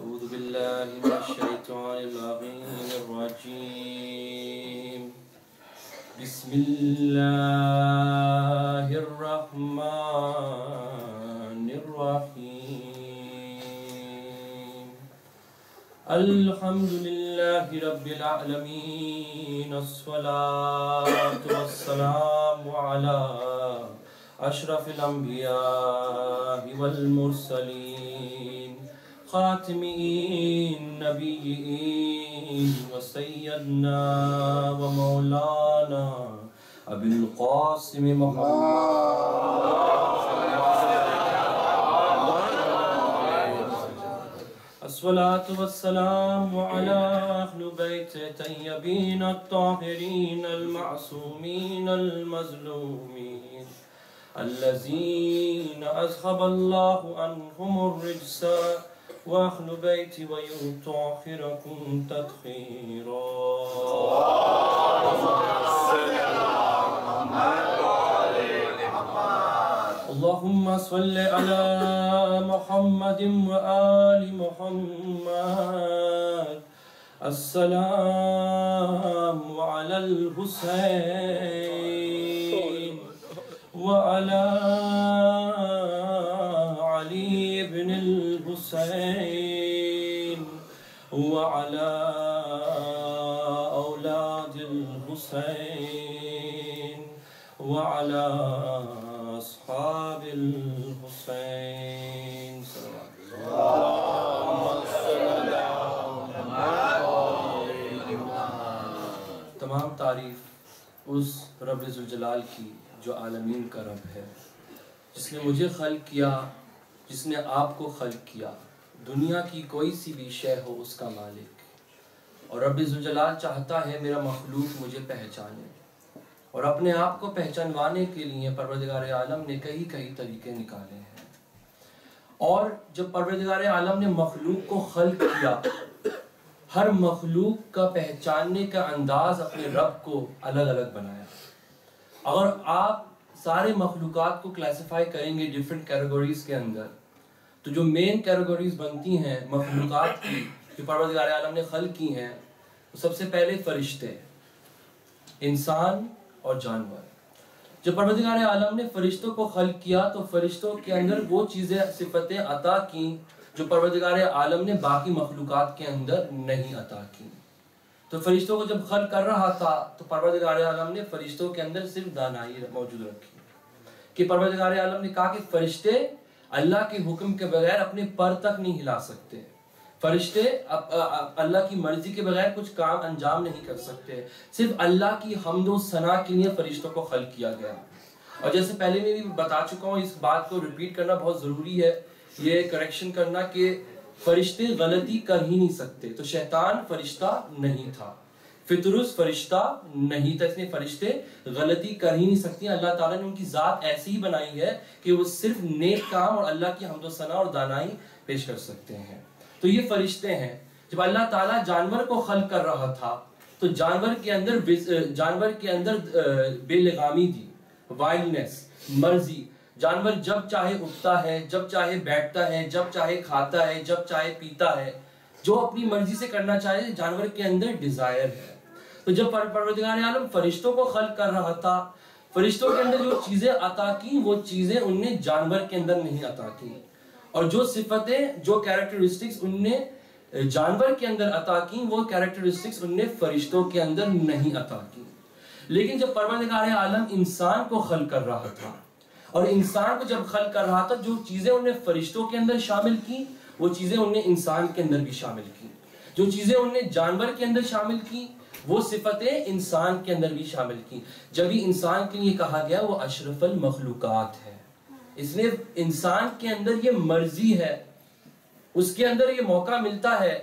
أعوذ بالله من الشيطان اللعين الرجيم. بسم الله الرحمن الرحيم. الحمد لله رب العالمين. الصلاة والسلام على أشرف الأنبياء والمرسلين خاتم النبيين وسيدنا ومولانا أبي القاسم محمد. الصلاة والسلام على أهل بيت طيبين الطاهرين المعصومين المظلومين الذين أذهب الله عنهم الرجس وأهل بيتي ويطهركم تطهيرا. اللهم صل على محمد وآل محمد. السلام على الحسين وعلى علي بن الحسين وعلى أولاد الحسين وعلى أصحاب الحسين. تمام تعریف اس رب ذوالجلال کی جو عالمین کا رب ہے، جس نے مجھے خلق کیا، جس نے آپ کو خلق کیا. دنیا کی کوئی سی بھی شے ہو اس کا مالک. اور رب ذوالجلال چاہتا ہے میرا مخلوق مجھے پہچانے، اور اپنے آپ کو پہچانوانے کے لیے پروردگار عالم نے کئی طریقے نکالے ہیں. اور جب پروردگار عالم نے مخلوق کو خلق کیا، ہر مخلوق کا پہچاننے کا انداز اپنے رب کو الگ الگ بنایا. اگر آپ سارے مخلوقات کو کلاسیفائی کریں گے ڈیفرنٹ کیٹیگوریز کے اندر، تو جو مین کیٹیگوریز بنتی ہیں مخلوقات کی جو پروردگار عالم نے خلق کی ہیں، سب سے پہلے فرشتے، انسان اور جانور. جب پروردگار عالم نے فرشتوں کو خلق کیا تو فرشتوں کے اندر وہ چیزیں صفتیں عطا کی جو پروردگار عالم نے باقی مخلوقات کے اندر نہیں عطا کی. تو فرشتوں کو جب خلق کر رہا تھا تو پروردگار عالم نے فرشتوں کے اندر صرف دانائی موجود رکھی کہ پروردگار عالم نے کہا کہ فرشتے اللہ کے حکم کے بغیر اپنے پر تک نہیں ہلا سکتے. فرشتے اللہ کی مرضی کے بغیر کچھ کام انجام نہیں کر سکتے. صرف اللہ کی حمد و ثنا کے لیے فرشتوں کو خلق کیا گیا. اور جیسے پہلے میں بھی بتا چکا ہوں، اس بات کو ریپیٹ کرنا بہت ضروری ہے، یہ کریکشن کرنا کہ فرشتے غلطی کر ہی نہیں سکتے. تو شیطان فرشتہ نہیں تھا، فطرس فرشتہ نہیں تھا، اس لیے فرشتے غلطی کر ہی نہیں سکتی. اللہ تعالیٰ نے ان کی ذات ایسی ہی بنائی ہے کہ وہ صرف نیک کام اور اللہ کی حمد و ثنا اور دانائی پیش کر سکتے ہیں. تو یہ فرشتے ہیں. جب اللہ تعالیٰ جانور کو خلق کر رہا تھا تو جانور کے اندر بے لگامی دی، وائلڈنس، مرضی. جانور جب چاہے اٹھتا ہے، جب چاہے بیٹھتا ہے، جب چاہے کھاتا ہے، جب چاہے پیتا ہے، جو اپنی مرضی سے کرنا چاہے. جانور کے اندر ڈیزائر ہے. تو جب پروردگار عالم فرشتوں کو خلق کر رہا تھا، فرشتوں کے اندر جو چیزیں عطا کی وہ چیزیں ان نے جانور کے اندر نہیں عطا کی، اور جو صفتیں، جو کیریکٹرسٹکس ان نے جانور کے اندر عطا کی وہ کیریکٹرسٹکس ان نے فرشتوں کے اندر نہیں عطا کی. لیکن جب پروردگار عالم انسان کو خلق کر رہا تھا، اور انسان کو جب خلق کر رہا تھا، جو چیزیں انہیں فرشتوں کے اندر شامل کی وہ چیزیں انہیں انسان کے اندر بھی شامل کی. جو چیزیں انہیں جانور کے اندر شامل کی وہ صفتیں انسان کے اندر بھی شامل کی. جبھی انسان کے لیے کہا گیا وہ اشرف المخلوقات ہے. اس لیے انسان کے اندر یہ مرضی ہے، اس کے اندر یہ موقع ملتا ہے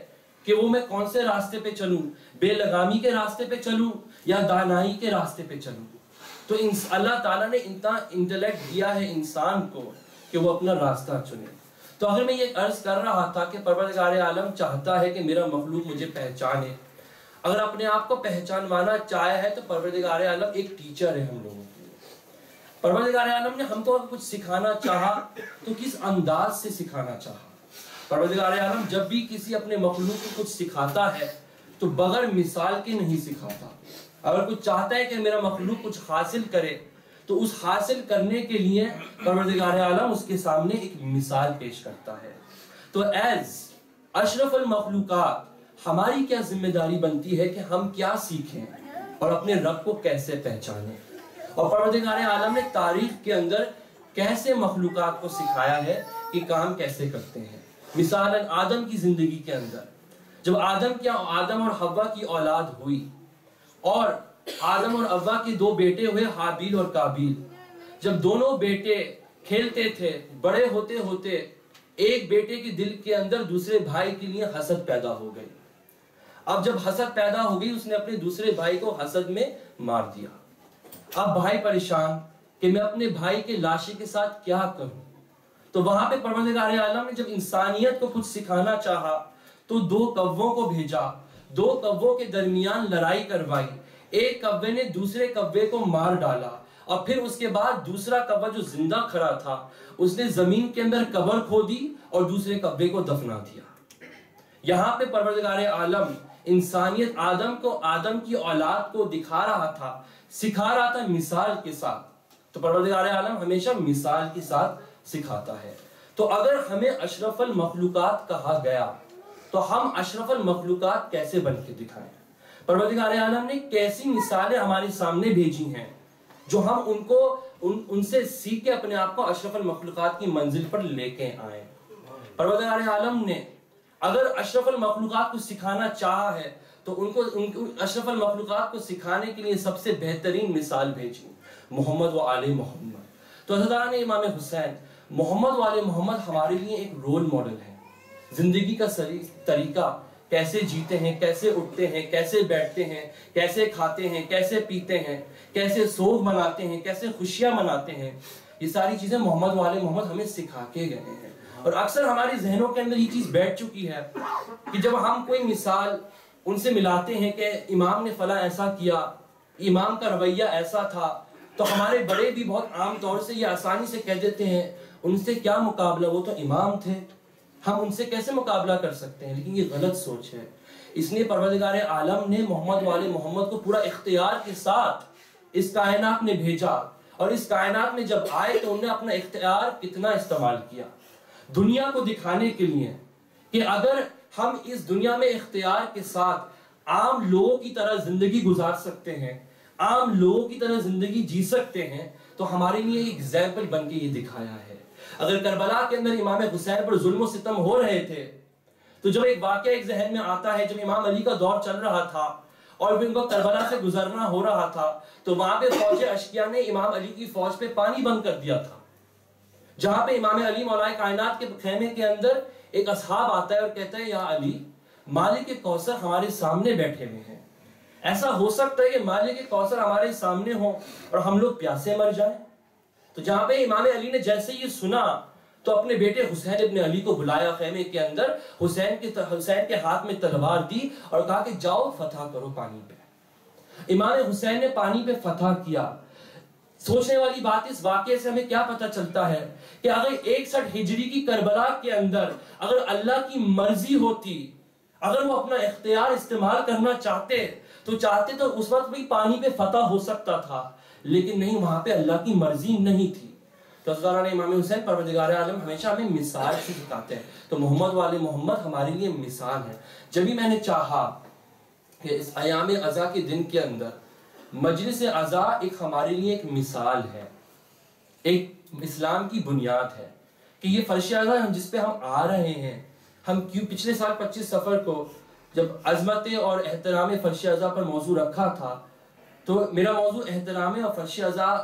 کہ وہ میں کون سے راستے پہ چلوں، بے لگامی کے راستے پہ چلوں یا دانائی کے راستے پہ چلوں. تو اللہ تعالیٰ نے اتنا انٹلیکٹ دیا ہے انسان کو کہ وہ اپنا راستہ چنے. تو اگر میں یہ عرض کر رہا تھا کہ پروردگار عالم چاہتا ہے کہ میرا مخلوق مجھے پہچانے، اگر اپنے آپ کو پہچانوانا چاہے ہے تو پروردگار عالم ایک ٹیچر ہے ہم لوگوں کے. پروردگار عالم نے ہم کو کچھ سکھانا چاہا تو کس انداز سے سکھانا چاہا. پروردگار عالم جب بھی کسی اپنے مخلوق کو کچھ سکھاتا ہے تو بغیر مثال کے نہیں سکھاتا. اگر کچھ چاہتا ہے کہ میرا مخلوق کچھ حاصل کرے تو اس حاصل کرنے کے لیے پروردگار عالم اس کے سامنے ایک مثال پیش کرتا ہے. تو ایز اشرف المخلوقات ہماری کیا ذمہ داری بنتی ہے کہ ہم کیا سیکھیں اور اپنے رب کو کیسے پہچانیں. اور پروردگار عالم نے تاریخ کے اندر کیسے مخلوقات کو سکھایا ہے کہ کام کیسے کرتے ہیں. مثلاً آدم کی زندگی کے اندر جب آدم اور حوا کی اولاد ہوئی اور آدم اور حوا کے دو بیٹے ہوئے حابیل اور قابیل. جب دونوں بیٹے کھیلتے تھے بڑے ہوتے ہوتے ایک بیٹے کے دل کے اندر دوسرے بھائی کے لیے حسد پیدا ہو گئی. اب جب حسد پیدا ہو گئی اس نے اپنے دوسرے بھائی کو حسد میں مار دیا. اب بھائی پریشان کہ میں اپنے بھائی کے لاشے کے ساتھ کیا کروں. تو وہاں پہ پروردگار عالم نے جب انسانیت کو کچھ سکھانا چاہا تو دو کووں کو بھیجا. دو کووں کے درمیان لڑائی کروائی. ایک کوے نے دوسرے کوے کو مار ڈالا اور پھر اس کے بعد دوسرا کوا جو زندہ کھڑا تھا اس نے زمین کے اندر قبر کھودی اور دوسرے کوے کو دفنا دیا. یہاں پہ پروردگار عالم انسانیت آدم کی اولاد کو دکھا رہا تھا, سکھا رہا تھا مثال کے ساتھ. تو پروردگار عالم ہمیشہ مثال کے ساتھ سکھاتا ہے. تو اگر ہمیں اشرف المخلوقات کہا گیا تو ہم اشرف المخلوقات کیسے بن کے دکھائیں. پروردگار عالم نے کیسی مثالیں ہمارے سامنے بھیجی ہیں جو ہم ان سے سیکھ کے اپنے آپ کو اشرف المخلوقات کی منزل پر لے کے آئیں. پروردگار عالم نے اگر اشرف المخلوقات کو سکھانا چاہا ہے تو ان کو اشرف المخلوقات کو سکھانے کے لیے سب سے بہترین مثال بھیجی محمد و آل محمد. تو حضرت امام حسین محمد و آل محمد ہمارے لیے ایک رول ماڈل ہے. زندگی کا طریقہ کیسے جیتے ہیں, کیسے اٹھتے ہیں, کیسے بیٹھتے ہیں, کیسے کھاتے ہیں, کیسے پیتے ہیں, کیسے سوگ مناتے ہیں, کیسے خوشیاں مناتے ہیں, یہ ساری چیزیں محمد و آل محمد ہمیں سکھا کے گئے ہیں. اور اکثر ہمارے ذہنوں کے اندر یہ چیز بیٹھ چکی ہے کہ جب ہم کوئی مثال ان سے ملاتے ہیں کہ امام نے فلاں ایسا کیا, امام کا رویہ ایسا تھا, تو ہمارے بڑے بھی بہت عام طور سے یہ آسانی سے کہہ دیتے ہیں ان سے کیا مقابلہ, وہ تو امام تھے, ہم ان سے کیسے مقابلہ کر سکتے ہیں. لیکن یہ غلط سوچ ہے. اس لیے پروردگار عالم نے محمد و آل محمد کو پورا اختیار کے ساتھ اس کائنات میں بھیجا, اور اس کائنات میں جب آئے تو انہوں نے اپنا اختیار کتنا استعمال کیا دنیا کو دکھانے کے لیے کہ اگر ہم اس دنیا میں اختیار کے ساتھ عام لوگوں کی طرح زندگی گزار سکتے ہیں, عام لوگوں کی طرح زندگی جی سکتے ہیں, تو ہمارے لیے ایک ایگزامپل بن کے یہ دکھایا ہے. اگر کربلا کے اندر امام حسین پر ظلم و ستم ہو رہے تھے تو جب ایک واقعہ ایک ذہن میں آتا ہے, جب امام علی کا دور چل رہا تھا اور ان کو کربلا سے گزرنا ہو رہا تھا تو وہاں پہ فوج اشکیا نے امام علی کی فوج پہ پانی بند کر دیا تھا. جہاں پہ امام علی مولا کائنات کے خیمے کے اندر ایک اصحاب آتا ہے اور کہتا ہے یا علی مالک کوثر ہمارے سامنے بیٹھے ہوئے ہیں, ایسا ہو سکتا ہے کہ مالک کوثر ہمارے سامنے ہو اور ہم لوگ پیاسے مر جائیں. تو جہاں پہ امام علی نے جیسے یہ سنا تو اپنے بیٹے حسین ابن علی کو بلایا خیمے کے اندر, حسین کے ہاتھ میں تلوار دی اور کہا کہ جاؤ فتح کرو پانی پہ. امام حسین نے پانی پہ فتح کیا. سوچنے والی بات اس واقعے سے ہمیں کیا پتہ چلتا ہے کہ اگر 61 ہجری کی کربلا کے اندر اگر اللہ کی مرضی ہوتی, اگر وہ اپنا اختیار استعمال کرنا چاہتے تو اس وقت بھی پانی پہ فتح ہو سکتا تھا, لیکن نہیں, وہاں پہ اللہ کی مرضی نہیں تھی. تو حضرت امام حسین پروردگار عالم ہمیشہ ہمیں مثال سے دکھاتے ہیں. تو محمد و آل محمد ہمارے لیے مثال ہے. جب بھی میں نے چاہا کہ اس ایام عزا کے دن کے اندر مجلس عزا ایک ہمارے لیے ایک مثال ہے, ایک اسلام کی بنیاد ہے کہ یہ فرش عزا جس پہ ہم آ رہے ہیں, ہم کیوں پچھلے سال 25 سفر کو جب عظمت اور احترام فرش عزا پر موضوع رکھا تھا تو میرا موضوع احترام اور فرش عزا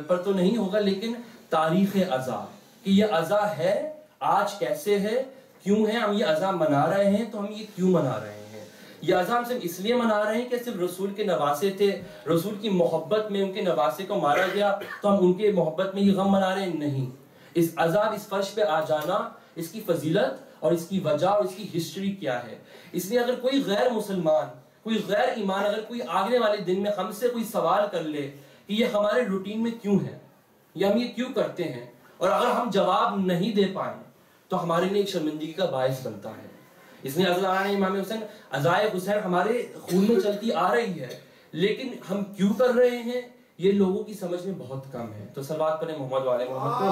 پر تو نہیں ہوگا لیکن تاریخ عزا, کہ یہ عزا ہے, آج کیسے ہے, کیوں ہے, ہم یہ عزا منا رہے ہیں, تو ہم یہ کیوں منا رہے ہیں. یہ عزا ہم صرف اس لیے منا رہے ہیں کہ صرف رسول کے نواسے تھے, رسول کی محبت میں ان کے نواسے کو مارا گیا تو ہم ان کے محبت میں یہ غم منا رہے ہیں. نہیں, اس عذاب اس فرش پہ آ جانا, اس کی فضیلت اور اس کی وجہ اور اس کی ہسٹری کیا ہے. اس لیے اگر کوئی غیر مسلمان, کوئی غیر ایمان, اگر کوئی آگے والے دن میں ہم سے کوئی سوال کر لے کہ یہ ہمارے روٹین میں کیوں ہے یا ہم یہ کیوں کرتے ہیں, اور اگر ہم جواب نہیں دے پائیں تو ہمارے لیے ایک شرمندگی کا باعث بنتا ہے. اس لیے حضرت مولانا امام حسین عزائے حسین ہمارے خون میں چلتی آ رہی ہے، لیکن ہم کیوں کر رہے ہیں یہ لوگوں کی سمجھ میں بہت کم ہے. تو صلوات پڑھیں محمد والے محمد پہ.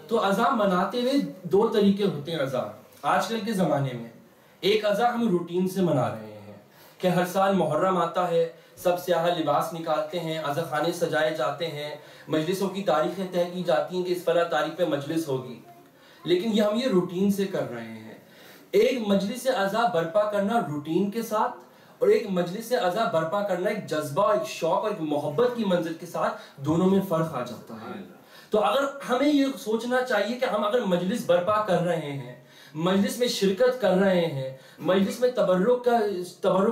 تو عزا مناتے ہوئے دو طریقے ہوتے ہیں. عزا آج کل کے زمانے میں ایک عزا ہم روٹین سے منا رہے ہیں کہ ہر سال محرم آتا ہے، سب سیاہ لباس نکالتے ہیں، عزا خانے سجائے جاتے ہیں، مجلسوں کی تاریخیں طے کی جاتی ہیں کہ اس فلاں تاریخ پہ مجلس ہوگی، لیکن ہم یہ روٹین سے کر رہے ہیں. ایک مجلس عزا برپا کرنا روٹین کے ساتھ، اور ایک مجلس عزا برپا کرنا ایک جذبہ، ایک شوق اور ایک محبت کی منزل کے ساتھ، دونوں میں فرق آ جاتا ہے. تو اگر ہمیں یہ سوچنا چاہیے کہ ہم اگر مجلس برپا کر رہے ہیں، مجلس میں شرکت کر رہے ہیں، مجلس میں تبرک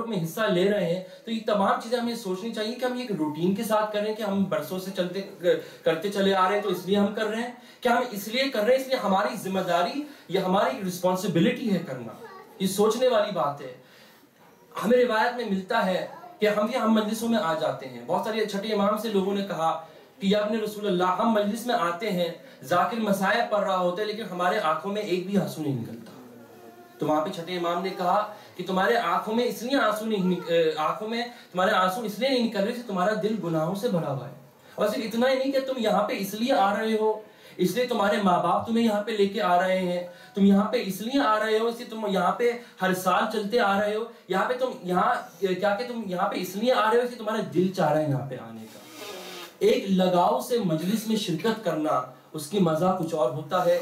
میں حصہ لے رہے ہیں، تو یہ تمام چیزیں ہمیں سوچنی چاہیے کہ ہم یہ ایک روٹین کے ساتھ کریں کہ ہم برسوں سے کرتے چلے آ رہے ہیں تو اس لیے ہم کر رہے ہیں، کیا ہم اس لیے کر رہے ہیں اس لیے ہماری ذمہ داری یا ہماری رسپانسبلٹی ہے کرنا. یہ سوچنے والی بات ہے. ہمیں روایت میں ملتا ہے کہ ہم مجلسوں میں آ جاتے ہیں. بہت سارے چھٹے امام سے لوگوں نے کہا کہ یا ابن رسول اللہ، ہم مجلس میں آتے ہیں، ذاکر مسائب پڑھ رہا ہوتا ہے، لیکن ہمارے آنکھوں میں ایک بھی آنسو نہیں نکلتا. تو وہاں پہ چھٹے امام نے کہا کہ تمہارے آنکھوں میں اس لیے آنسو اس لیے نہیں نکل رہے کہ تمہارا دل گناہوں سے بھرا ہوا ہے. اور صرف اتنا ہی نہیں کہ تم یہاں پہ اس لیے آ رہے ہو اس لیے تمہارے ماں باپ تمہیں یہاں پہ لے کے آ رہے ہیں، تم یہاں پہ اس لیے آ رہے ہو اس لیے تم یہاں پہ ہر سال چلتے آ رہے ہو، یہاں پہ تم یہاں پہ اس لیے آ رہے ہو اس لیے تمہارا دل چاہ رہا ہے یہاں پہ آنے کا. ایک لگاؤ سے مجلس میں شرکت کرنا، اس کی مزہ کچھ اور ہوتا ہے.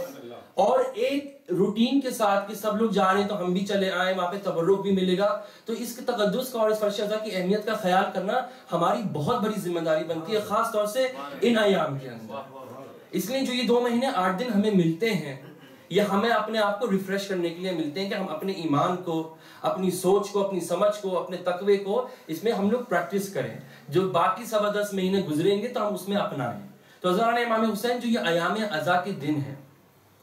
اور ایک روٹین کے ساتھ کہ سب لوگ جا رہے ہیں تو ہم بھی چلے آئیں، وہاں پہ تبرک بھی ملے گا. تو اس کے تقدس کا اور اس فرش عزا کی اہمیت کا خیال کرنا ہماری بہت بڑی ذمہ داری بنتی ہے، خاص طور سے ان ایام کے اندر. اس لیے جو یہ 2 مہینے 8 دن ہمیں ملتے ہیں، یہ ہمیں اپنے آپ کو ریفریش کرنے کے لیے ملتے ہیں کہ ہم اپنے ایمان کو، اپنی سوچ کو، اپنی سمجھ کو، اپنے تقوی کو اس میں ہم لوگ پریکٹس کریں. جو باقی 10 مہینے گزریں گے تو ہم اس میں اپنائیں. تو حضرت امام حسین جو یہ ایام عزا کے دن ہیں،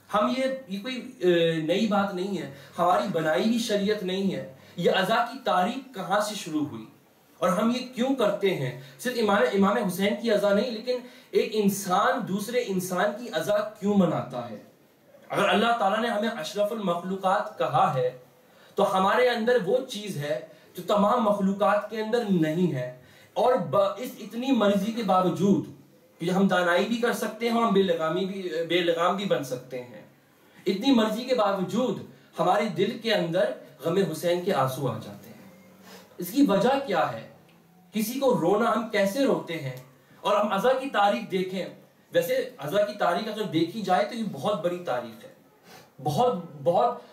ہم یہ کوئی نئی بات نہیں ہے، ہماری بنائی ہوئی شریعت نہیں ہے. یہ عزا کی تاریخ کہاں سے شروع ہوئی اور ہم یہ کیوں کرتے ہیں؟ صرف امام حسین کی عزا نہیں، لیکن ایک انسان دوسرے انسان کی عزا کیوں مناتا ہے؟ اگر اللہ تعالیٰ نے ہمیں اشرف المخلوقات کہا ہے تو ہمارے اندر وہ چیز ہے جو تمام مخلوقات کے اندر نہیں ہے. اور اس اتنی مرضی کے باوجود کہ ہم دانائی بھی کر سکتے ہیں اور ہم بے لگام بھی بن سکتے ہیں، اتنی مرضی کے باوجود ہمارے دل کے اندر غم حسین کے آنسو آ جاتے ہیں. اس کی وجہ کیا ہے؟ کسی کو رونا ہم کیسے روتے ہیں؟ اور ہم عزا کی تاریخ دیکھیں، ویسے عزا کی تاریخ اگر دیکھی جائے تو یہ بہت بڑی تاریخ ہے، بہت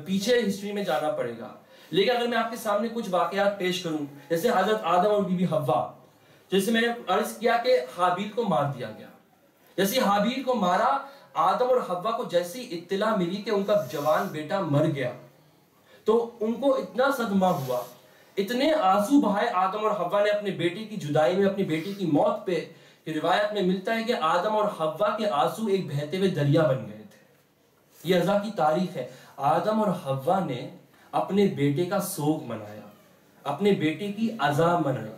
پیچھے ہسٹری میں جانا پڑے گا. لیکن اگر میں آپ کے سامنے کچھ واقعات پیش کروں، جیسے حضرت آدم اور بی بی حوا، جیسے میں نے عرض کیا کہ حابیل کو مار دیا گیا، جیسے حابیل کو مارا، آدم اور حوا کو جیسی اطلاع ملی کہ ان کا جوان بیٹا مر گیا تو ان کو اتنا صدمہ ہوا، اتنے آنسو بہائے آدم اور حوا نے اپنے بیٹے کی جدائی میں، اپنی بیٹی کی موت پہ، کہ روایت میں ملتا ہے کہ آدم اور حوا کے آنسو ایک بہتے ہوئے دریا بن گئے تھے. یہ عزا کی تاریخ ہے. آدم اور حوا نے اپنے بیٹے کا سوگ منایا، اپنے بیٹے کی عزا منائی.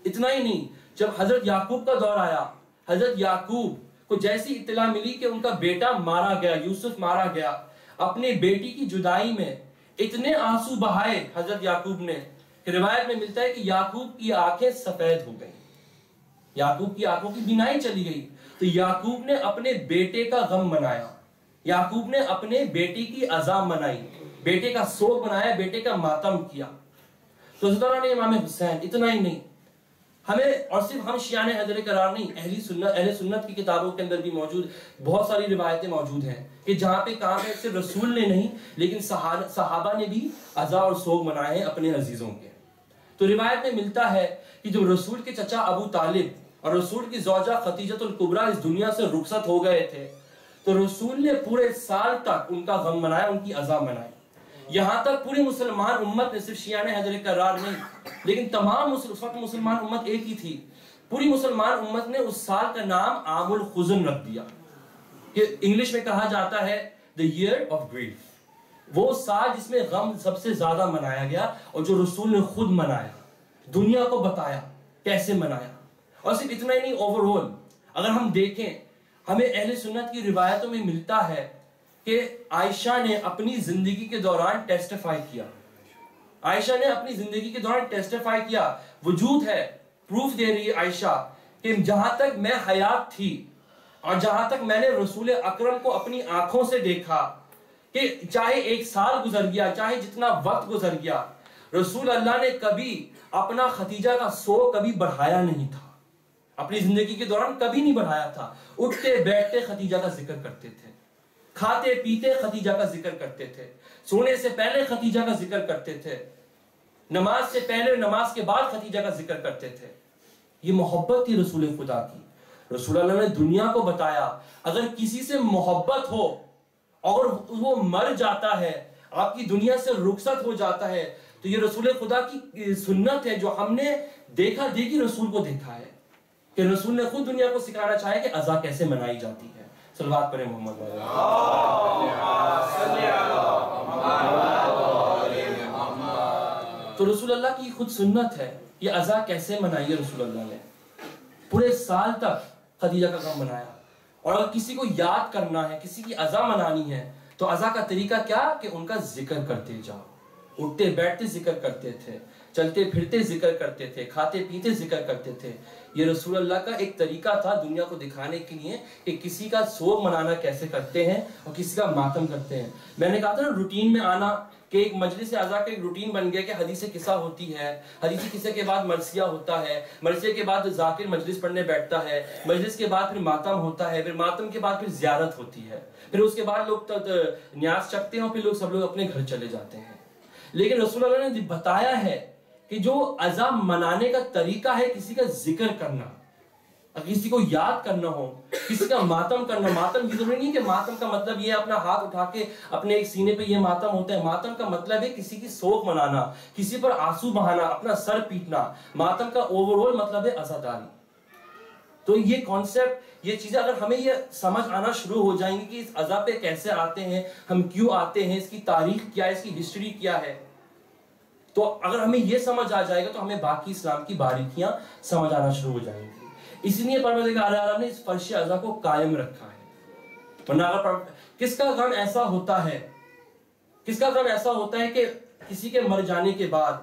اتنا ہی نہیں، جب حضرت یعقوب کا دور آیا، حضرت یعقوب کو جیسی اطلاع ملی کہ ان کا بیٹا مارا گیا، یوسف مارا گیا، اپنے بیٹی کی جدائی میں اتنے آنسو بہائے حضرت یعقوب نے کہ روایت میں ملتا ہے کہ یعقوب کی آنکھیں سفید ہو گئیں، یعقوب کی آنکھوں کی بینائی چلی گئی. تو یعقوب نے اپنے بیٹے کا غم منایا، یعقوب نے اپنے بیٹی کی عزا منائی، بیٹے کا سوگ منایا، بیٹے کا ماتم کیا. تو حضرت امام حسین اتنا ہی نہیں، ہمیں، اور صرف ہم شیعہ حیدر قرار نہیں، اہل سنت کی کتابوں کے اندر بھی موجود بہت ساری روایتیں موجود ہیں کہ جہاں پہ کہا ہے صرف رسول نے نہیں لیکن صحابہ نے بھی عزا اور سوگ منائے ہیں اپنے عزیزوں کے. تو روایت میں ملتا ہے کہ جب رسول کے چچا ابو طالب اور رسول کی زوجہ خدیجہ الکبریٰ اس دنیا سے رخصت ہو گئے تھے تو رسول نے پورے سال تک ان کا غم منایا، ان کی عزا منائی. یہاں تک پوری مسلمان امت نے، صرف شیعہ حیدر قرار نہیں لیکن تمام اس وقت مسلمان امت ایک ہی تھی، پوری مسلمان امت نے اس سال کا نام عام الحزن رکھ دیا، کہ انگلش میں کہا جاتا ہے the year of grief. وہ سال جس میں غم سب سے زیادہ منایا گیا اور جو رسول نے خود منایا، دنیا کو بتایا کیسے منایا. اور صرف اتنا ہی نہیں، اوور آل اگر ہم دیکھیں ہمیں اہل سنت کی روایتوں میں ملتا ہے کہ عائشہ نے اپنی زندگی کے دوران ٹیسٹیفائی کیا، عائشہ نے اپنی زندگی کے دوران ٹیسٹیفائی کیا، وجود ہے، پروف دے رہی ہے عائشہ کہ جہاں تک میں حیات تھی اور جہاں تک میں نے رسول اکرم کو اپنی آنکھوں سے دیکھا کہ چاہے 1 سال گزر گیا، چاہے جتنا وقت گزر گیا، رسول اللہ نے کبھی اپنا خدیجہ کا سو کبھی بڑھایا نہیں تھا، اپنی زندگی کے دوران کبھی نہیں بڑھایا تھا۔ اٹھتے بیٹھتے خدیجہ کا ذکر کرتے تھے، کھاتے پیتے خدیجہ کا ذکر کرتے تھے، سونے سے پہلے خدیجہ کا ذکر کرتے تھے، نماز سے پہلے نماز کے بعد خدیجہ کا ذکر کرتے تھے۔ یہ محبت تھی رسول خدا کی۔ رسول اللہ نے دنیا کو بتایا اگر کسی سے محبت ہو اور وہ مر جاتا ہے، آپ کی دنیا سے رخصت ہو جاتا ہے، تو یہ رسول خدا کی سنت ہے جو ہم نے دیکھا دیکھی رسول کو دیکھا ہے کہ رسول نے خود دنیا کو سکھانا چاہے کہ عزا کیسے منائی جاتی ہے۔ صلوات پڑھیں محمد علیہ۔ تو رسول اللہ کی خود سنت ہے، یہ عزا کیسے منائی ہے رسول اللہ نے، پورے سال تک خدیجہ کا غم منایا۔ اور اگر کسی کو یاد کرنا ہے، کسی کی عزا منانی ہے، تو عزا کا طریقہ کیا کہ ان کا ذکر کرتے جاؤ، اٹھتے بیٹھتے ذکر کرتے تھے، چلتے پھرتے ذکر کرتے تھے، کھاتے پیتے ذکر کرتے تھے۔ یہ رسول اللہ کا ایک طریقہ تھا دنیا کو دکھانے کے لیے کہ کسی کا سوگ منانا کیسے کرتے ہیں اور کسی کا ماتم کرتے ہیں۔ میں نے کہا تھا نا روٹین میں آنا، کہ ایک مجلس عزا کا ایک روٹین بن گیا کہ حدیث قصہ ہوتی ہے، حدیث قصے کے بعد مرثیہ ہوتا ہے، مرثیہ کے بعد ذاکر مجلس پڑھنے بیٹھتا ہے، مجلس کے بعد پھر ماتم ہوتا ہے، پھر ماتم کے بعد پھر زیارت ہوتی ہے، پھر اس کے بعد لوگ نیاز چکتے ہیں اور پھر لوگ سب لوگ اپنے گھر چلے جاتے ہیں۔ لیکن رسول اللہ نے بتایا ہے کہ جو عزا منانے کا طریقہ ہے کسی کا ذکر کرنا، کسی کو یاد کرنا ہو، کسی کا ماتم کرنا۔ ماتم یہ ضروری نہیں کہ ماتم کا مطلب یہ اپنا ہاتھ اٹھا کے اپنے ایک سینے پہ یہ ماتم ہوتا ہے۔ ماتم کا مطلب ہے کسی کی سوگ منانا، کسی پر آنسو بہانا، اپنا سر پیٹنا۔ ماتم کا اوور آل مطلب ہے عزاداری۔ تو یہ کانسیپٹ، یہ چیزیں اگر ہمیں یہ سمجھ آنا شروع ہو جائیں گی کہ اس عزا پہ کیسے آتے ہیں، ہم کیوں آتے ہیں، اس کی تاریخ کیا ہے، اس کی ہسٹری کیا ہے، تو اگر ہمیں یہ سمجھ آ جائے گا تو ہمیں باقی اسلام کی باریکیاں سمجھ آنا شروع ہو جائیں گی۔ اس لیے پروردگار عالم نے اس فرش عزا کو قائم رکھا ہے۔ ورنہ اگر کس کا غم ایسا ہوتا ہے، کس کا غم ایسا ہوتا ہے کہ کسی کے مر جانے کے بعد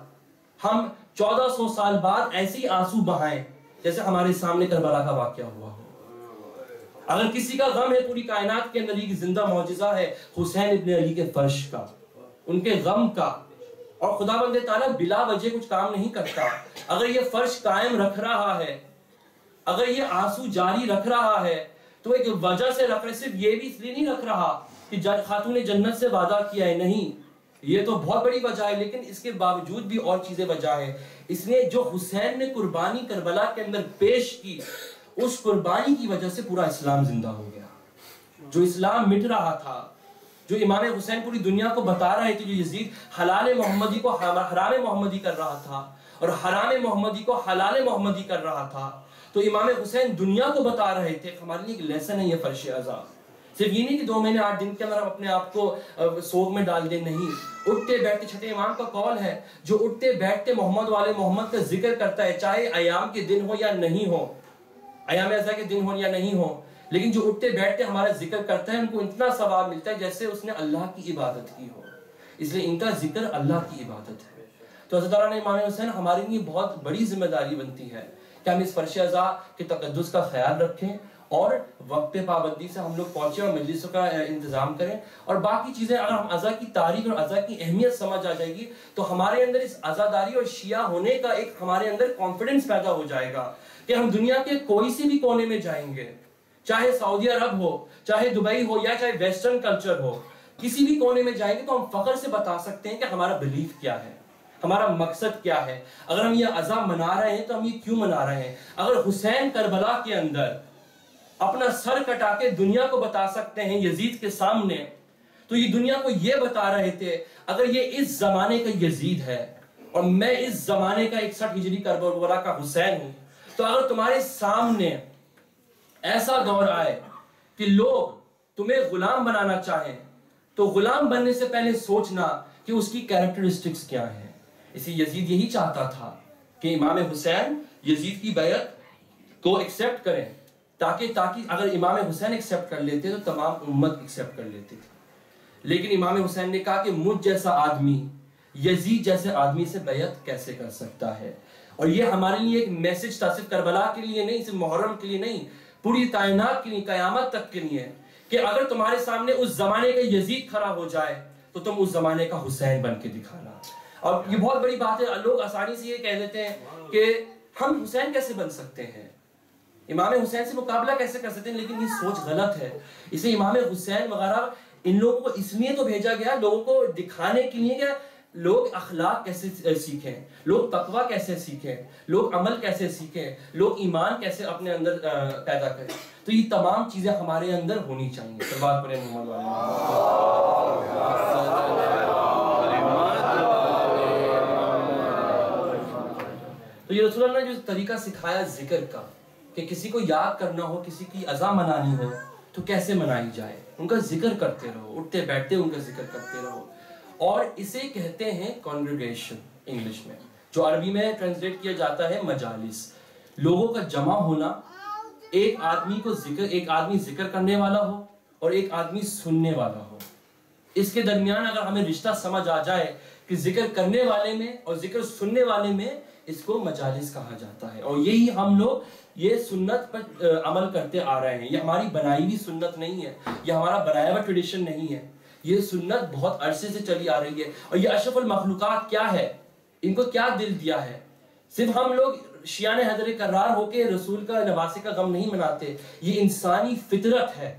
ہم 1400 سال بعد ایسے ہی آنسو بہائیں جیسے ہمارے سامنے کربلا کا واقعہ ہوا ہو۔ اگر کسی کا غم ہے پوری کائنات کے اندر ایک زندہ معجزہ ہے حسین ابن علی کے فرش کا، ان کے غم کا، اور خدا بند تعالیٰ بلا وجہ کچھ کام نہیں کرتا۔ اگر یہ فرش قائم رکھ رہا ہے، اگر یہ آنسو جاری رکھ رہا ہے تو ایک وجہ سے رکھ رہا ہے۔ صرف یہ بھی اس لیے نہیں رکھ رہا کہ خاتون جنت سے وعدہ کیا ہے، نہیں، یہ تو بہت بڑی وجہ ہے، لیکن اس کے باوجود بھی اور چیزیں وجہ ہے۔ اس لیے جو حسین نے قربانی کربلا کے اندر پیش کی، اس قربانی کی وجہ سے پورا اسلام زندہ ہو گیا۔ جو اسلام مٹ رہا تھا، جو امام حسین پوری دنیا کو بتا رہے تھے، جو یزید حلال محمدی کو حرام محمدی کر رہا تھا اور حرام محمدی کو حلال محمدی کر رہا تھا، تو امام حسین دنیا کو بتا رہے تھے۔ ہمارے لیے ایک لیسن ہے یہ فرش عزا۔ صرف یہ نہیں کہ 2 مہینے 8 دن کے اندر ہم اپنے آپ کو سوگ میں ڈال دیں، نہیں، اٹھتے بیٹھتے، چھٹے امام کا قول ہے، جو اٹھتے بیٹھتے محمد والے محمد کا ذکر کرتا ہے، چاہے ایام کے دن ہو یا نہیں ہو، ایام عزا کے دن ہو یا نہیں ہو، لیکن جو اٹھتے بیٹھتے ہمارا ذکر کرتا ہے، ان کو اتنا ثواب ملتا ہے جیسے اس نے اللہ کی عبادت کی ہو۔ اس لیے ان کا ذکر اللہ کی عبادت ہے۔ تو حضرت تعالیٰ نے امام حسین ہمارے لیے بہت بڑی ذمہ داری بنتی ہے کہ ہم اس فرش عزا کے تقدس کا خیال رکھیں اور وقت پابندی سے ہم لوگ پہنچیں اور مجلسوں کا انتظام کریں۔ اور باقی چیزیں اگر ہم عزا کی تاریخ اور عزا کی اہمیت سمجھ آ جائے گی تو ہمارے اندر اس عزاداری اور شیعہ ہونے کا ایک ہمارے اندر کانفیڈنس پیدا ہو جائے گا کہ ہم دنیا کے کوئی سی بھی کونے میں جائیں گے، چاہے سعودی عرب ہو، چاہے دبئی ہو، یا چاہے ویسٹرن کلچر ہو، کسی بھی کونے میں جائیں گے تو ہم فخر سے بتا سکتے ہیں کہ ہمارا بلیف کیا ہے، ہمارا مقصد کیا ہے۔ اگر ہم یہ عزا منا رہے ہیں تو ہم یہ کیوں منا رہے ہیں۔ اگر حسین کربلا کے اندر اپنا سر کٹا کے دنیا کو بتا سکتے ہیں یزید کے سامنے، تو یہ دنیا کو یہ بتا رہے تھے اگر یہ اس زمانے کا یزید ہے اور میں اس زمانے کا 61 ہجری کربلا کا حسین ہوں، تو اگر تمہارے سامنے ایسا دور آئے کہ لوگ تمہیں غلام بنانا چاہیں تو غلام بننے سے پہلے سوچنا کہ اس کی کیریکٹرسٹکس کیا ہیں۔ اسی یزید یہی چاہتا تھا کہ امام حسین یزید کی بیعت کو ایکسیپٹ کریں، تاکہ اگر امام حسین ایکسیپٹ کر لیتے تو تمام امت ایکسیپٹ کر لیتی تھی. لیکن امام حسین نے کہا کہ مجھ جیسا آدمی یزید جیسے آدمی سے بیعت کیسے کر سکتا ہے. اور یہ ہمارے لیے ایک میسج تھا، صرف کربلا کے لیے نہیں، صرف محرم کے لیے نہیں، پوری کائنات کے لیے، قیامت تک کے لیے، کہ اگر تمہارے سامنے اس زمانے کا یزید کھڑا ہو جائے تو تم اس زمانے کا حسین بن کے دکھانا. اور یہ بہت بڑی بات ہے. لوگ آسانی سے یہ کہہ دیتے ہیں کہ ہم حسین کیسے بن سکتے ہیں، امام حسین سے مقابلہ کیسے کر سکتے ہیں، لیکن یہ سوچ غلط ہے. اسے امام حسین وغیرہ ان لوگوں کو اس لیے تو بھیجا گیا، لوگوں کو دکھانے کے لیے کہ لوگ اخلاق کیسے سیکھیں، لوگ تقوی کیسے سیکھیں، لوگ عمل کیسے سیکھیں، لوگ ایمان کیسے اپنے اندر پیدا کریں. تو یہ تمام چیزیں ہمارے اندر ہونی چاہیے. صلوات پڑھیں محمد تو یہ رسول اللہ نے جو طریقہ سکھایا ذکر کا، کہ کسی کو یاد کرنا ہو، کسی کی عزا منانی ہو تو کیسے منائی جائے، ان کا ذکر کرتے رہو، اٹھتے بیٹھتے ان کا ذکر کرتے رہو. اور اسے کہتے ہیں کانگریگیشن انگلش میں، جو عربی میں ٹرانسلیٹ کیا جاتا ہے مجالس. لوگوں کا جمع ہونا، ایک آدمی ذکر کرنے والا ہو اور ایک آدمی سننے والا ہو. اس کے درمیان اگر ہمیں رشتہ سمجھ آ جائے کہ ذکر کرنے والے میں اور ذکر سننے والے میں، اس کو مجالس کہا جاتا ہے. اور یہی ہم لوگ یہ سنت پر عمل کرتے آ رہے ہیں. یہ ہماری بنائی ہوئی سنت نہیں ہے، یہ ہمارا بنایا ہوا ٹریڈیشن نہیں ہے. یہ سنت بہت عرصے سے چلی آ رہی ہے. اور یہ اشرف المخلوقات کیا ہے، ان کو کیا دل دیا ہے. صرف ہم لوگ شیعان حیدر کرار ہو کے رسول کا نواسے کا غم نہیں مناتے، یہ انسانی فطرت ہے.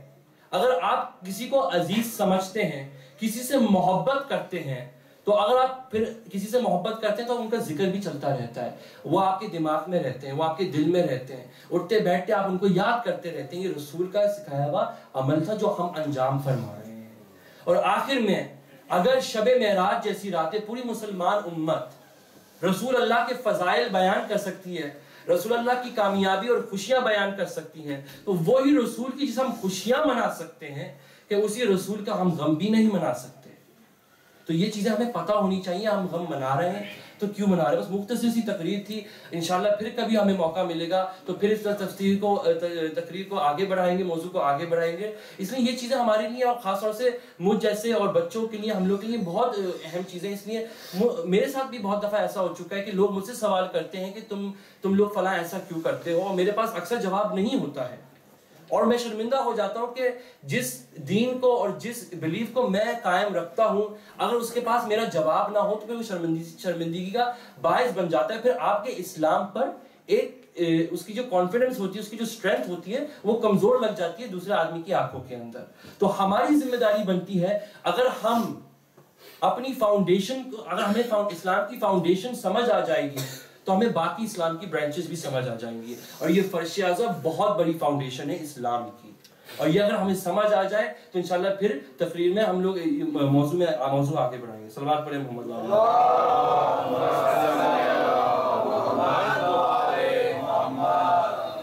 اگر آپ کسی کو عزیز سمجھتے ہیں، کسی سے محبت کرتے ہیں، تو اگر آپ پھر کسی سے محبت کرتے ہیں تو ان کا ذکر بھی چلتا رہتا ہے، وہ آپ کے دماغ میں رہتے ہیں، وہ آپ کے دل میں رہتے ہیں، اٹھتے بیٹھتے آپ ان کو یاد کرتے رہتے ہیں. یہ رسول کا سکھایا ہوا عمل تھا جو ہم انجام فرما رہے ہیں. اور آخر میں اگر شب معراج جیسی راتیں پوری مسلمان امت رسول اللہ کے فضائل بیان کر سکتی ہے، رسول اللہ کی کامیابی اور خوشیاں بیان کر سکتی ہیں، تو وہی رسول کی جس ہم خوشیاں منا سکتے ہیں کہ اسی رسول کا ہم غم بھی نہیں منا سکتے. تو یہ چیزیں ہمیں پتہ ہونی چاہیے. ہم غم منا رہے ہیں تو کیوں منا رہے ہیں. بس مختصر سی تقریر تھی. انشاءاللہ پھر کبھی ہمیں موقع ملے گا تو پھر اس تقریر کو آگے بڑھائیں گے، موضوع کو آگے بڑھائیں گے. اس لیے یہ چیزیں ہمارے لیے اور خاص طور سے مجھ جیسے اور بچوں کے لیے، ہم لوگ کے لیے بہت اہم چیزیں. اس لیے میرے ساتھ بھی بہت دفعہ ایسا ہو چکا ہے کہ لوگ مجھ سے سوال کرتے ہیں کہ تم لوگ فلاں ایسا کیوں کرتے ہو، اور میرے پاس اکثر جواب نہیں ہوتا ہے. اور میں شرمندہ ہو جاتا ہوں کہ جس دین کو اور جس بلیف کو میں قائم رکھتا ہوں، اگر اس کے پاس میرا جواب نہ ہو تو پھر وہ شرمندگی کا باعث بن جاتا ہے. پھر آپ کے اسلام پر اس کی جو کانفیڈنس ہوتی ہے، اس کی جو اسٹرینتھ ہوتی ہے، وہ کمزور لگ جاتی ہے دوسرے آدمی کی آنکھوں کے اندر. تو ہماری ذمہ داری بنتی ہے، اگر ہم اپنی فاؤنڈیشن کو، اگر ہمیں اسلام کی فاؤنڈیشن سمجھ آ جائے گی تو ہمیں باقی اسلام کی برانچز بھی سمجھ آ جائیں گی. اور یہ فرش اعظم بہت بڑی فاؤنڈیشن ہے اسلام کی، اور یہ اگر ہمیں سمجھ آ جائے تو انشاءاللہ پھر تقریر میں ہم لوگ موضوع آگے بڑھائیں گے. صلوات پڑھیں محمد وعلیہ.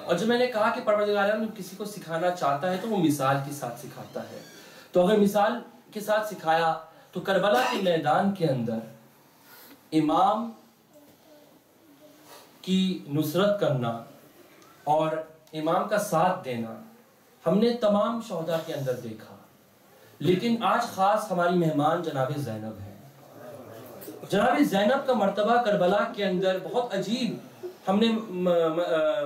اور جو میں نے کہا کہ پروردگار عالم کسی کو سکھانا چاہتا ہے تو وہ مثال کے ساتھ سکھاتا ہے. تو اگر مثال کے ساتھ سکھایا تو کربلا کے میدان کے اندر امام کی نصرت کرنا اور امام کا ساتھ دینا ہم نے تمام شہداء کے اندر دیکھا. لیکن آج خاص ہماری مہمان جناب زینب ہیں. جناب زینب کا مرتبہ کربلا کے اندر بہت عجیب ہم نے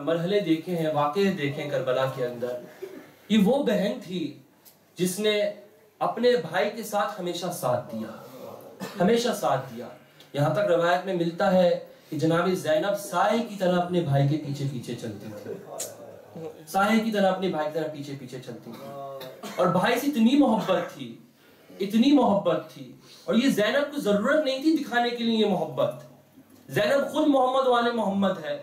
مرحلے دیکھے ہیں، واقعے دیکھے ہیں کربلا کے اندر. یہ وہ بہن تھی جس نے اپنے بھائی کے ساتھ ہمیشہ ساتھ دیا. یہاں تک روایت میں ملتا ہے کہ جناب زینب سائے کی طرح اپنے بھائی کے پیچھے پیچھے چلتی تھی، سائے کی طرح اپنے بھائی کی طرح پیچھے پیچھے چلتی تھی. اور بھائی سے اتنی محبت تھی، اور یہ زینب کو ضرورت نہیں تھی دکھانے کے لیے یہ محبت. زینب خود محمد والے محمد ہے،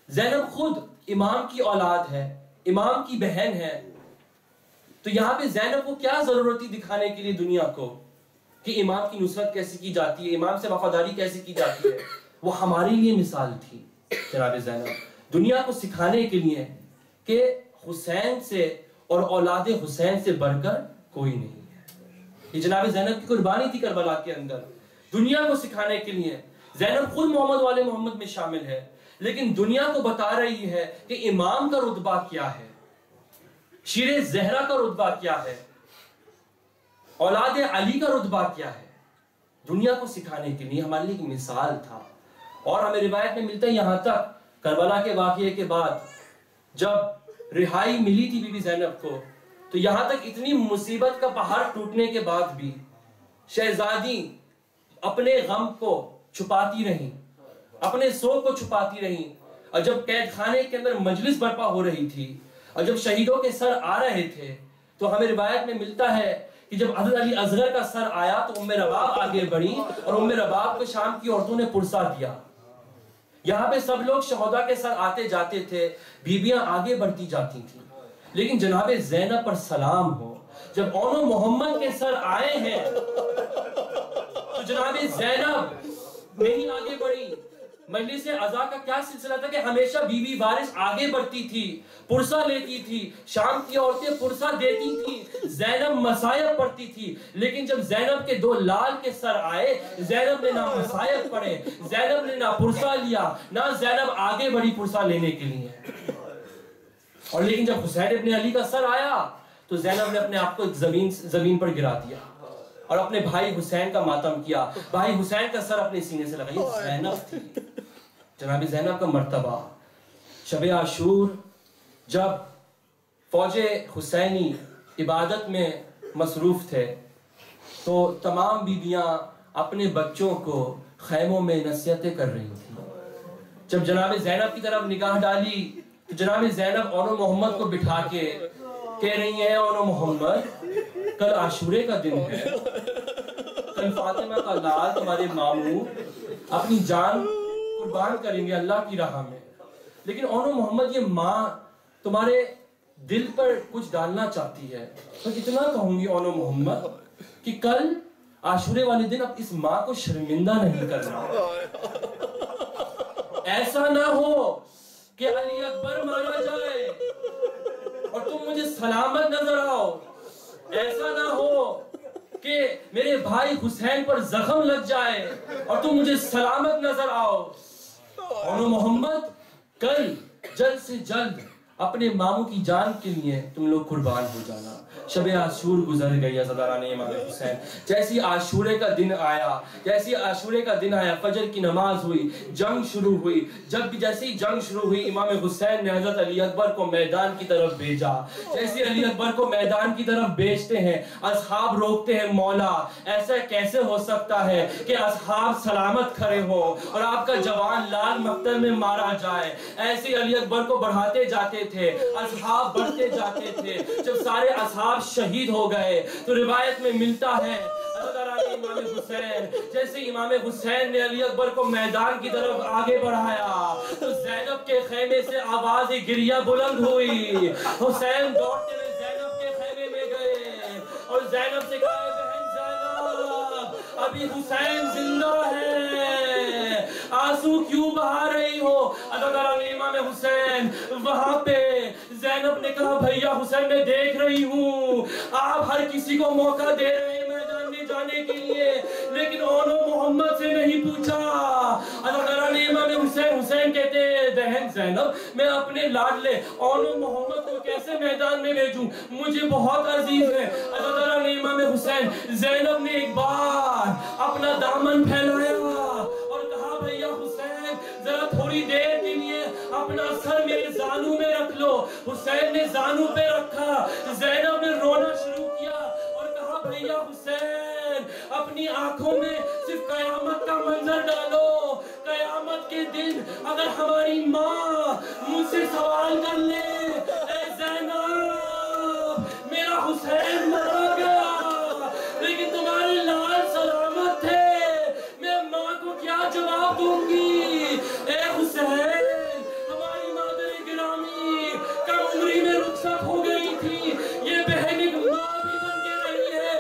زینب خود امام کی اولاد ہے، امام کی بہن ہے. تو یہاں پہ زینب کو کیا ضرورت تھی دکھانے کے لیے دنیا کو کہ امام کی نصرت کیسے کی جاتی ہے، امام سے وفاداری کیسے کی جاتی ہے. وہ ہمارے لیے مثال تھی جناب زینب، دنیا کو سکھانے کے لیے کہ حسین سے اور اولاد حسین سے بڑھ کر کوئی نہیں ہے. یہ جناب زینب کی قربانی تھی کربلا کے اندر، دنیا کو سکھانے کے لیے. زینب خود محمد والے محمد میں شامل ہے، لیکن دنیا کو بتا رہی ہے کہ امام کا رتبہ کیا ہے، شیر زہرا کا رتبہ کیا ہے، اولاد علی کا رتبہ کیا ہے۔ دنیا کو سکھانے کے لیے ہمارے لیے ایک مثال تھا۔ اور ہمیں روایت میں ملتا ہے یہاں تک کربلا کے واقعے کے بعد جب رہائی ملی تھی بی بی زینب کو، تو یہاں تک اتنی مصیبت کا پہاڑ ٹوٹنے کے بعد بھی شہزادی اپنے غم کو چھپاتی رہیں، اپنے سوگ کو چھپاتی رہیں، اور جب قید خانے کے اندر مجلس برپا ہو رہی تھی اور جب شہیدوں کے سر آ رہے تھے، تو ہمیں روایت میں ملتا ہے کہ جب حضرت علی اصغر کا سر آیا تو ام رباب آگے بڑھی اور ام رباب کو شام کی عورتوں نے پرسا دیا۔ یہاں پہ سب لوگ شہداء کے سر آتے جاتے تھے، بیویاں آگے بڑھتی جاتی تھیں، لیکن جناب زینب پر سلام ہو، جب اون و محمد کے سر آئے ہیں تو جناب زینب نہیں آگے بڑھی۔ مجلس عزا کا کیا سلسلہ تھا کہ ہمیشہ بیوی وارث آگے بڑھتی تھی، پرسا لیتی تھی، شام کی عورتیں پرسا دیتی تھی، زینب مصائب پڑھتی تھی، لیکن جب زینب کے دو لال کے سر آئے، زینب نے نہ مصائب پڑھے، زینب نے نہ پرسا لیا، نہ زینب آگے بڑھی پرسا لینے کے لیے۔ اور لیکن جب حسین ابن علی کا سر آیا تو زینب نے اپنے آپ کو زمین پر گرا دیا اور اپنے بھائی حسین کا ماتم کیا، بھائی حسین کا سر اپنے سینے سے لگائی۔ زینب تھی، جناب زینب کا مرتبہ۔ شب عاشور جب فوج حسینی عبادت میں مصروف تھے تو تمام بیویاں اپنے بچوں کو خیموں میں نصیحتیں کر رہی تھیں۔ جب جناب زینب کی طرف نگاہ ڈالی تو جناب زینب اون و محمد کو بٹھا کے کہہ رہی ہیں، اون و محمد کل عاشورے کا دن ہے، کل فاطمہ کا لال تمہارے ماموں اپنی جان قربان کریں گے اللہ کی راہ میں، لیکن اون و محمد یہ ماں تمہارے دل پر کچھ ڈالنا چاہتی ہے۔ تو اتنا کہوں گی اون و محمد کہ کل عاشورے والے دن اب اس ماں کو شرمندہ نہیں کرنا، ایسا نہ ہو کہ علی اکبر مارا جائے اور تم مجھے سلامت نظر آؤ، ایسا نہ ہو کہ میرے بھائی حسین پر زخم لگ جائے اور تم مجھے سلامت نظر آؤ۔ اور محمد کل جلد سے جلد اپنے ماموں کی جان کے لیے تم لوگ قربان ہو جانا۔ شب عاشور گزر گئی عزاداران امام حسین، جیسی عاشورے کا دن آیا، جیسی عاشورے کا دن آیا، فجر کی نماز ہوئی، جنگ شروع ہوئی۔ جب بھی جیسی جنگ شروع ہوئی، امام حسین نے حضرت علی اکبر کو میدان کی طرف بھیجا۔ جیسے علی اکبر کو میدان کی طرف بھیجتے ہیں، اصحاب روکتے ہیں، مولا ایسا کیسے ہو سکتا ہے کہ اصحاب سلامت کھڑے ہو اور آپ کا جوان لال مقتل میں مارا جائے۔ ایسے علی اکبر کو بڑھاتے جاتے تھے، اصحاب بڑھتے جاتے تھے۔ جب سارے اصحاب شہید ہو گئے تو روایت میں ملتا ہے امام حسین، جیسے امام حسین نے علی اکبر کو میدان کی طرف آگے بڑھایا تو زینب کے خیمے سے آواز گریہ بلند ہوئی۔ حسین دوڑتے ہوئے زینب کے خیمے میں گئے اور زینب سے کہا، بہن زینب ابھی حسین زندہ ہے، آنسو کیوں بہا رہی ہو؟ امام حسین وہاں پہ زینب نے کہا، بھیا حسین میں دیکھ رہی ہوں آپ ہر کسی کو موقع دے رہے ہیں میدان میں جانے کے لیے، لیکن اون و محمد سے نہیں پوچھا۔ امام حسین کہتے ہیں، بہن زینب میں اپنے لاڈلے اون و محمد کو کیسے میدان میں بھیجوں، مجھے بہت عزیز ہے۔ امام حسین زینب نے ایک بار اپنا دامن پھیلایا اور کہا، بھیا حسین ذرا تھوڑی دیر کے لیے اپنا سر میرے زانو میں رکھ لو۔ حسین نے زانو پہ رکھا، زینب نے رونا شروع کیا اور کہا، بھیا حسین اپنی آنکھوں میں صرف قیامت کا منظر ڈالو، قیامت کے دن اگر ہماری ماں مجھ سے سوال کر لے، اے زینب میرا حسین مارا گیا لیکن تمہارے لال سلامت تھے، میں ماں کو کیا جواب دوں گی؟ اے حسین ہماری مادر گرامی کم عمری میں رخصت ہو گئی تھی، یہ بہن ایک ماں بھی بن کے رہی ہے،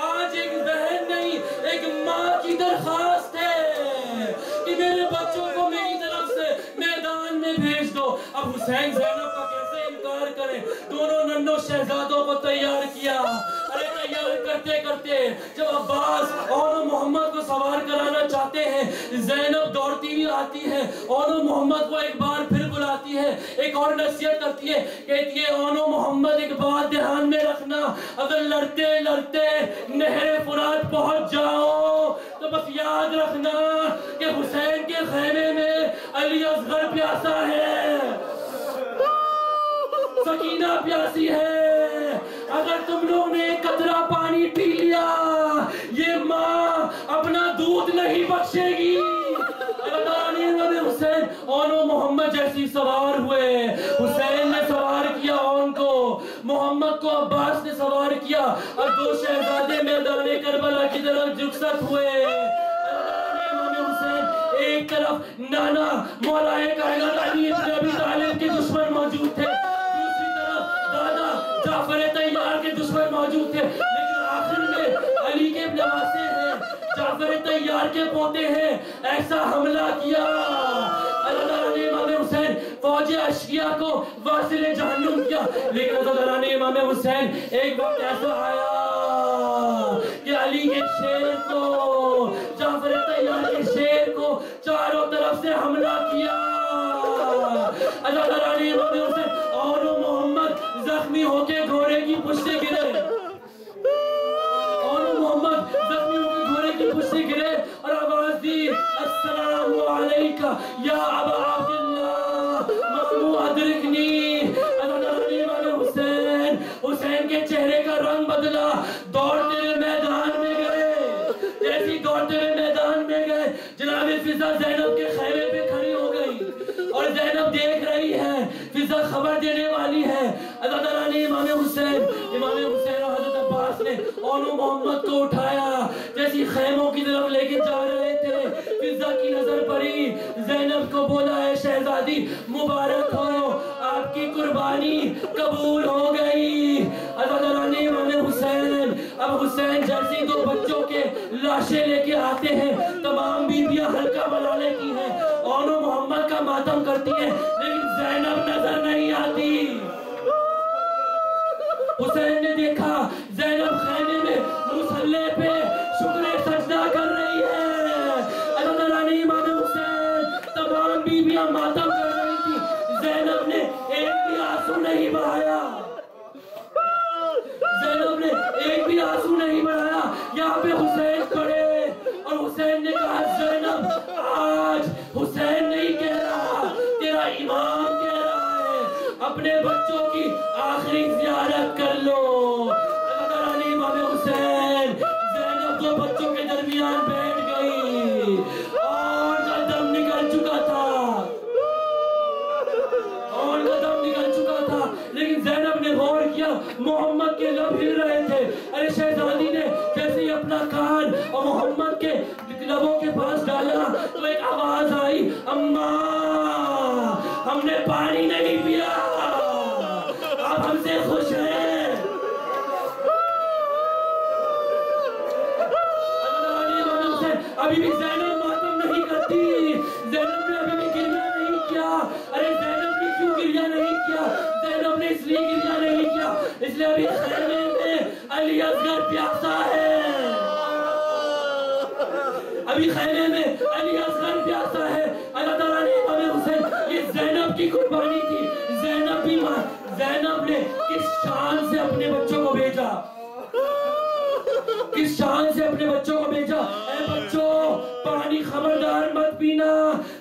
آج ایک بہن نہیں ایک ماں کی درخواست ہے کہ میرے بچوں کو میری طرف سے میدان میں بھیج دو۔ اب حسین زینب کا کیسے انکار کریں؟ دونوں ننھوں شہزادوں کو تیار کیا، ارے تیار کرتے کرتے کرتے جب عباس اور محمد کو سوار کرانا چاہتے ہیں، زینب دوڑتی ہوئی آتی ہے اور محمد کو ایک بار پھر بلاتی ہے، ایک اور نصیحت کرتی ہے، کہتی ہے اونو محمد ایک بات دھیان میں رکھنا، اگر لڑتے لڑتے نہر فرات پہنچ جاؤ تو بس یاد رکھنا کہ حسین کے خیمے میں علی اصغر پیاسا ہے، سکینہ پیاسی ہے، اگر تم لوگ نے ایک قطرہ پانی پی لیا یہ ماں اپنا دودھ نہیں بخشے گی۔ حسین اون و محمد جیسی سوار ہوئے، حسین نے سوار کیا اون کو، محمد کو عباس نے سوار کیا، اور دو شہزادے میدان کربلا کی طرف رخصت ہوئے۔ ایک طرف نانا مولا کائنات علی بن ابی طالب کے دشمن موجود تھے، دوسری طرف دادا جعفر طیار کے دشمن موجود تھے، لیکن آخر میں علی کے نواسے ہیں، جعفر طیار کے پوتے ہیں، ایسا حملہ کیا اللہ تعالیٰ نے امام حسین فوج اشقیاء کو واصل جہنم کیا، لیکن اللہ تعالیٰ نے امام حسین ایک وقت ایسا آیا کہ علی کے شیر کو، جعفر طیار کے شیر کو چاروں طرف سے حملہ کیا، اللہ تعالیٰ نے امام حسین اور محمد زخمی ہو کے گھوڑے کی پشت گرے، اور محمد زخمی ہو کے گھوڑے کی پشت گرے اور آواز دی السلام علیکہ یا ابا عبداللہ مخمو ادرکنی۔ اللہ تعالیٰ نے امام حسین کے چہرے کا رنگ بدلا، دوڑتے ہوئے میدان میں گئے، جیسی دوڑتے ہوئے میدان میں گئے جناب فضا زینب کے خیمے پہ کھڑی ہو گئی اور زینب دیکھ رہی ہے، فضا خبر دینے والی ہے۔ اللہ تعالیٰ نے امام حسین اور حضرت عباس نے اونو محمد کو اٹھایا، جیسی خیموں کی طرف لے کے جا رہے تھے، فضا کی نظر پڑی، زینب کو بولا ہے شہزادی مبارک ہو، آپ کی قربانی قبول ہو گئی۔ اللہ تعالیٰ نے امام حسین، اب حسین جیسی دو بچوں کے لاشیں لے کے آتے ہیں، تمام بیویاں حلقہ بنا لیتی ہیں، اونو محمد کا ماتم کرتی ہیں، لیکن زینب نظر نہیں آتی۔ حسین نے دیکھا زینب خیمے میں مصلی پہ شکر سجدہ کر رہی ہے، اللہ تعالیٰ نے امام حسین، تمام بیویاں ماتم کر رہی تھی، زینب نے ایک بھی آنسو نہیں بہایا، زینب نے ایک بھی آنسو نہیں بہایا۔ یہاں پہ حسین کھڑے اور حسین نے کہا زینب آج حسین نہیں کہہ رہا، تیرا امام کہہ رہا ہے، اپنے بچوں کی آخری زیارت کر لو۔ اللہ تعالیٰ نے امام حسین، زینب دو بچوں کے درمیان بیٹھ گئی اور قدم نکل چکا تھا، لیکن زینب نے غور کیا محمد کے لب ہل رہے تھے، ارے شہزادی نے جیسے ہی اپنا کان اور محمد کے لبوں کے پاس ڈالا تو ایک آواز آئی اماں ہم نے پانی نہیں پیا، آپ ہم سے خوش ہیں۔ ابھی بھی زینب ماتم نہیں کرتی، زینب نے ابھی بھی گریہ نہیں کیا، ارے زینب نے کیوں گریہ نہیں کیا؟ زینب نے اس لیے گریہ نہیں کیا، اس لیے ابھی خیمے میں علی اصغر پیاسا ہے، ابھی خیمے میں علی اصغر پیاسا ہے۔ اللہ تعالیٰ نے امام حسین، یہ زینب کی قربانی تھی، زینب نے کس شان سے اپنے بچوں کو بھیجا، کس شان سے اپنے بچوں کو بھیجا، اے بچوں پانی خبردار مت پینا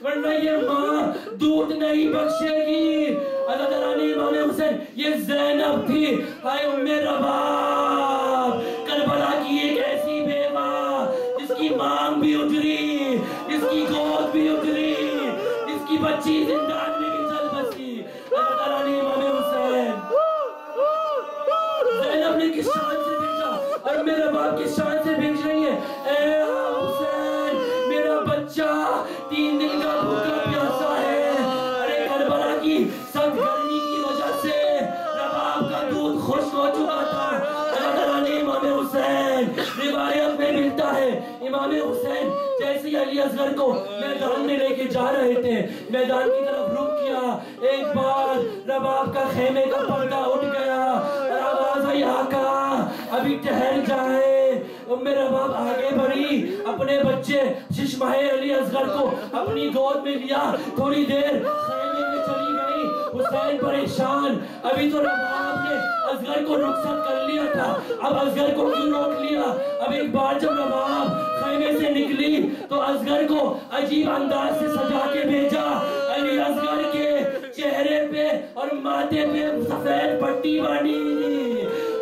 ورنہ یہ ماں دودھ نہیں بخشے گی۔ اللہ تعالیٰ نے امام حسین، یہ زینب تھی، ہائے ام رباب، کربلا کی ایک ایسی بیوہ جس کی مانگ بھی اجری، جس کی گود بھی اجری، جس کی بچی زندان میں بھی چل بسی۔ اللہ تعالیٰ نے امام حسین، زینب نے کس شان سے بھیجا اور میرا باپ کس شان سے بھیج رہی ہے، اے حسین میرا بچہ 3 دن کا بھوکا پیاسا ہے، ارے کربلا کی سخت گرمی کی وجہ سے رباب کا دودھ خشک ہو چکا تھا۔ اللہ تعالیٰ نے امام حسین، روایت میں ملتا ہے امام حسین جیسے علی اصغر کو میدان میں لے کے جا رہے تھے، میدان کی طرف رک کیا، ایک بار رباب کا خیمے کا پردہ اٹھ گیا اور آواز آئی آقا ابھی ٹھہر جائے، رباب آگے بڑھی، اپنے بچے چشمہ علی اصغر کو اپنی گود میں لیا، تھوڑی دیر خیمے میں چلی گئی۔ حسین پریشان، ابھی تو رباب نے اصغر کو رخصت کر لیا تھا، اب اصغر کو کیوں روک لیا؟ اب ایک بار جب رباب خیمے سے نکلی تو اصغر کو عجیب انداز سے سجا کے بھیجا۔ علی اصغر کے چہرے پہ اور ماتھے پہ سفید پٹی باندھی،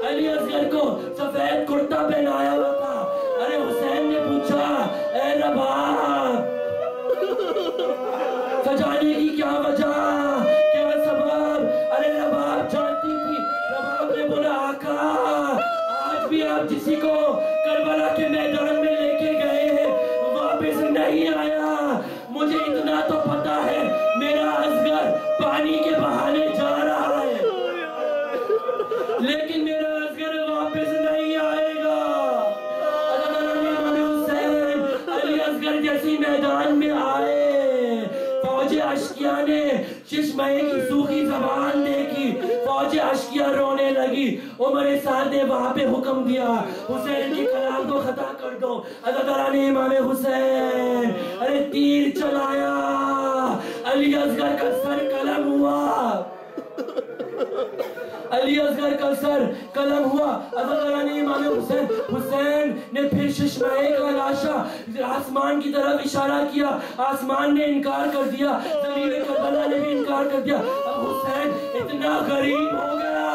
علی اصغر کو سفید کرتا پہنایا ہوا تھا۔ ارے حسین نے پوچھا، اے رباب سجانے کی کیا وجہ، کیا سبب؟ ارے رباب جانتی تھی۔ رباب نے بولا، آقا آج بھی آپ جسی کو کربلا کے میدان میں لے کے گئے ہیں واپس نہیں آیا۔ مجھے اتنا تو پتا ہے میرا اصغر پانی کے بہانے جا رہا ہے، لیکن میرا اصغر واپس نہیں آئے گا۔ حسین علی اصغر جیسی میدان میں آئے، فوج اشکیا نے چشمے کی سوکھی زبان دیکھی، فوج اشکیا رونے لگی۔ عمر سعد نے وہاں پہ حکم دیا، حسین کی کلام کو خطا کر دو۔ عزاداران امام حسین، ارے تیر چلایا، علی اصغر کا سر قلم ہوا، علی اصغر کا سر قلم ہوا۔ عزاداران امام حسین، حسین نے پھر ششمائے کا لاشا آسمان کی طرف اشارہ کیا، آسمان نے انکار کر دیا، ضمیر کربلا نے بھی انکار کر دیا۔ اب حسین اتنا غریب ہو گیا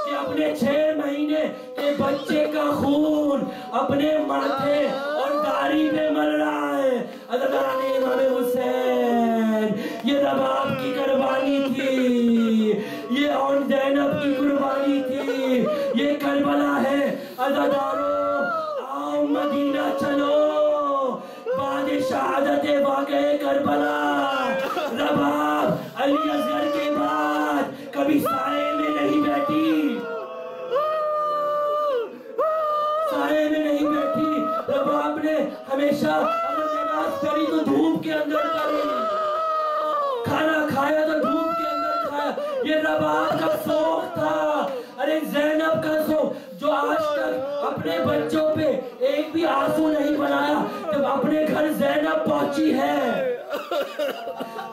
کہ اپنے 6 مہینے کے بچے کا خون اپنے ماتھے اور داڑھی پہ مل رہا ہے۔ عزاداران امام حسین، یہ رباب کی قربانی تھی، یہ اون زینب کی قربانی تھی، یہ کربلا ہے۔ عزادارو آؤ مدینہ چلو، بعد شہادت واقع کربلا رباب علی اصغر کے بعد کبھی سائے میں نہیں بیٹھی، سائے میں نہیں بیٹھی۔ رباب نے ہمیشہ اگر نماز پڑھی تو دھوپ کے اندر پڑھی، کھانا کھایا تو دھوپ کے اندر کھایا۔ یہ رباب کا شوق تھا۔ ارے زینب کا شوق جو آج تک اپنے بچوں پہ ایک بھی آنسو نہیں بنایا، جب اپنے گھر زینب پہنچی ہے،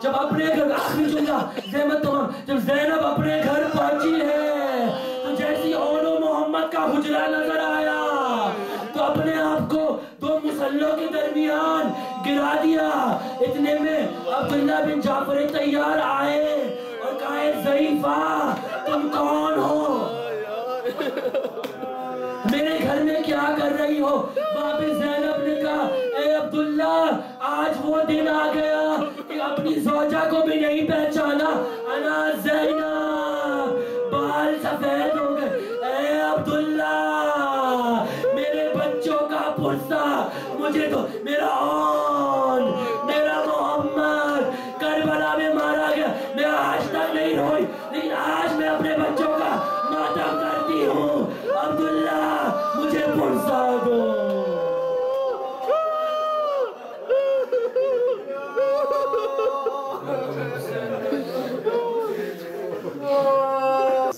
جب اپنے گھر آخری جملہ زحمت تمام، جب زینب اپنے گھر پہنچی ہے تو جیسی اولو محمد کا حجرہ نظر آیا تو اپنے آپ کو 2 مسلوں کے درمیان گرا دیا۔ اتنے میں عبداللہ بن جعفر طیار آئے اور کہا، ضعیفہ تم کون ہو، میرے گھر میں کیا کر رہی ہو؟ باپ زینب نے کہا، اے عبداللہ آج وہ دن آ گیا کہ اپنی زوجہ کو بھی نہیں پہچانا، انا زینب، بال سفید ہو گئے۔ اے عبداللہ میرے بچوں کا پرسہ، مجھے تو میرا آن، میرا محمد کربلا میں مارا گیا، میں آج تک نہیں روئی، لیکن آج میں اپنے بچوں کا ماتم کرتی ہوں۔ عبداللہ مجھے پرسہ دو۔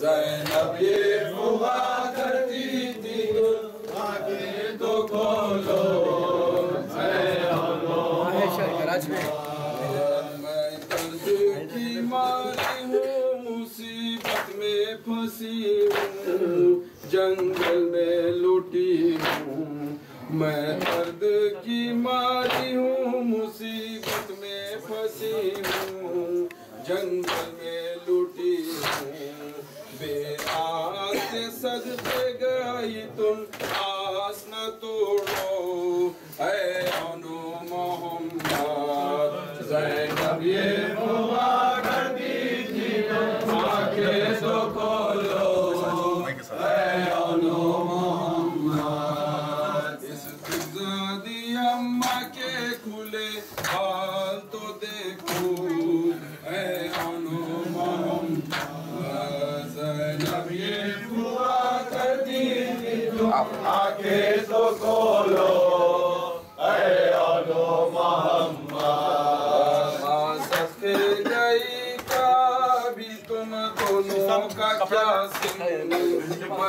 زینب یہ ہوا کرتی تھی، آگے تو کھولو، میں درد کی ماری ہوں، مصیبت میں پھنسی ہوں، جنگل میں لوٹی ہوں، میں درد کی ماری ہوں، مصیبت میں پھنسی ہوں، جنگل میں لوٹی ہوں، بے آس صدقے گئی تم آس نہ توڑو، اے انو محمد۔ زینب یہ ہوا کرتی تھی، آنکھیں تو کھولو، اے انو محمد۔ اس زادی اماں کے کھلے حال تو دیکھو، اے انو محمد۔ زینب یہ ہوا کرتی تھی، آنکھیں تو کھولو، اے انو محمد۔ ماں سکے گئی کا بھی تم دونوں کا کیا سن،